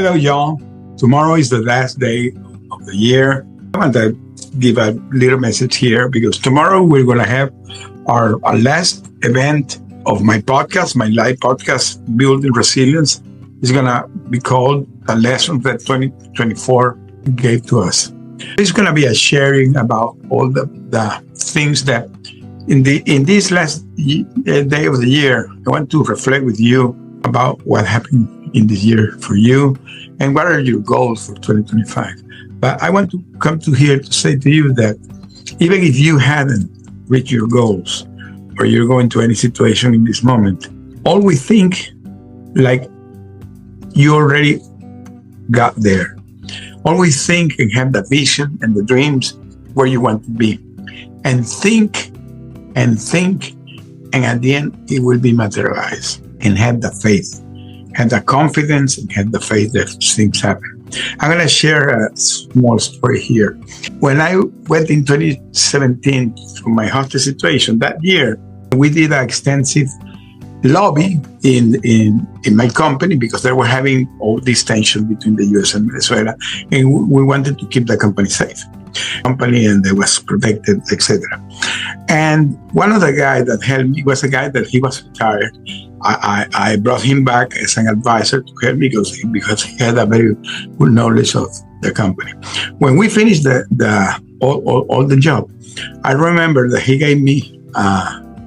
Hello, y'all. Tomorrow is the last day of the year. I want to give a little message here because tomorrow we're going to have our last event of my podcast, my live podcast, Building Resilience. It's going to be called The Lesson That 2024 Gave to Us. It's going to be a sharing about all the things that in this last day of the year, I want to reflect with you about what happened in this year for you and what are your goals for 2025. But I want to come to here to say to you that even if you haven't reached your goals or you're going to any situation in this moment, always think like you already got there. Always think and have the vision and the dreams where you want to be. And think, and at the end, it will be materialized. And have the faith, have the confidence, and have the faith that things happen. I'm going to share a small story here. When I went in 2017 through my hostage situation, that year, we did an extensive lobby in my company because they were having all this tension between the U.S. and Venezuela, and we wanted to keep the company safe. And they was protected, etc. And one of the guys that helped me was a guy that he was retired. I brought him back as an advisor to help me because he had a very good knowledge of the company. When we finished all the job, I remember that he gave me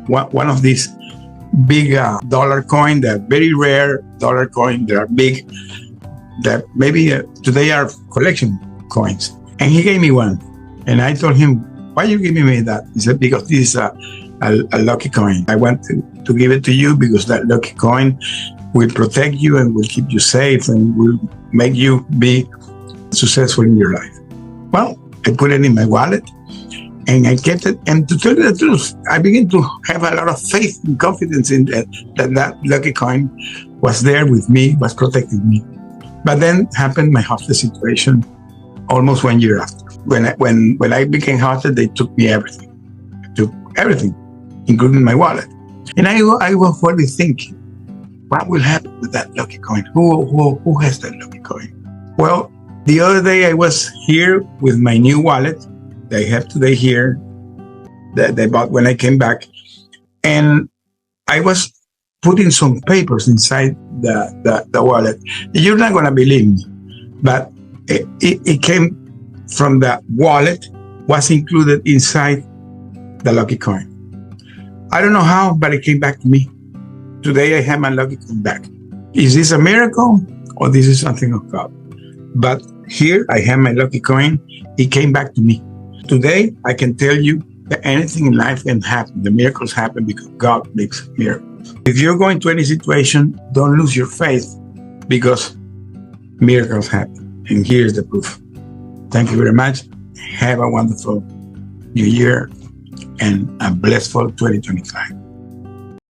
one of these big dollar coin, that very rare dollar coin. They are big, that maybe today are collection coins. And he gave me one. And I told him, why are you giving me that? He said, because this is a lucky coin. I want to give it to you because that lucky coin will protect you and will keep you safe and will make you be successful in your life. Well, I put it in my wallet and I kept it. And to tell you the truth, I began to have a lot of faith and confidence in that lucky coin was there with me, was protecting me. But then happened my hostage situation almost 1 year after. When I became hostage, they took me everything. Took everything, including my wallet. And I was already thinking, what will happen with that lucky coin? Who has that lucky coin? Well, the other day I was here with my new wallet that I have today here that I bought when I came back. And I was putting some papers inside the wallet. You're not going to believe me, but it came from the wallet, was included inside the lucky coin. I don't know how, but it came back to me. Today I have my lucky coin back. Is this a miracle or this is something of God? But here I have my lucky coin. It came back to me. Today I can tell you that anything in life can happen. The miracles happen because God makes miracles. If you're going to any situation, don't lose your faith because miracles happen. And here's the proof. Thank you very much. Have a wonderful new year and a blissful 2025.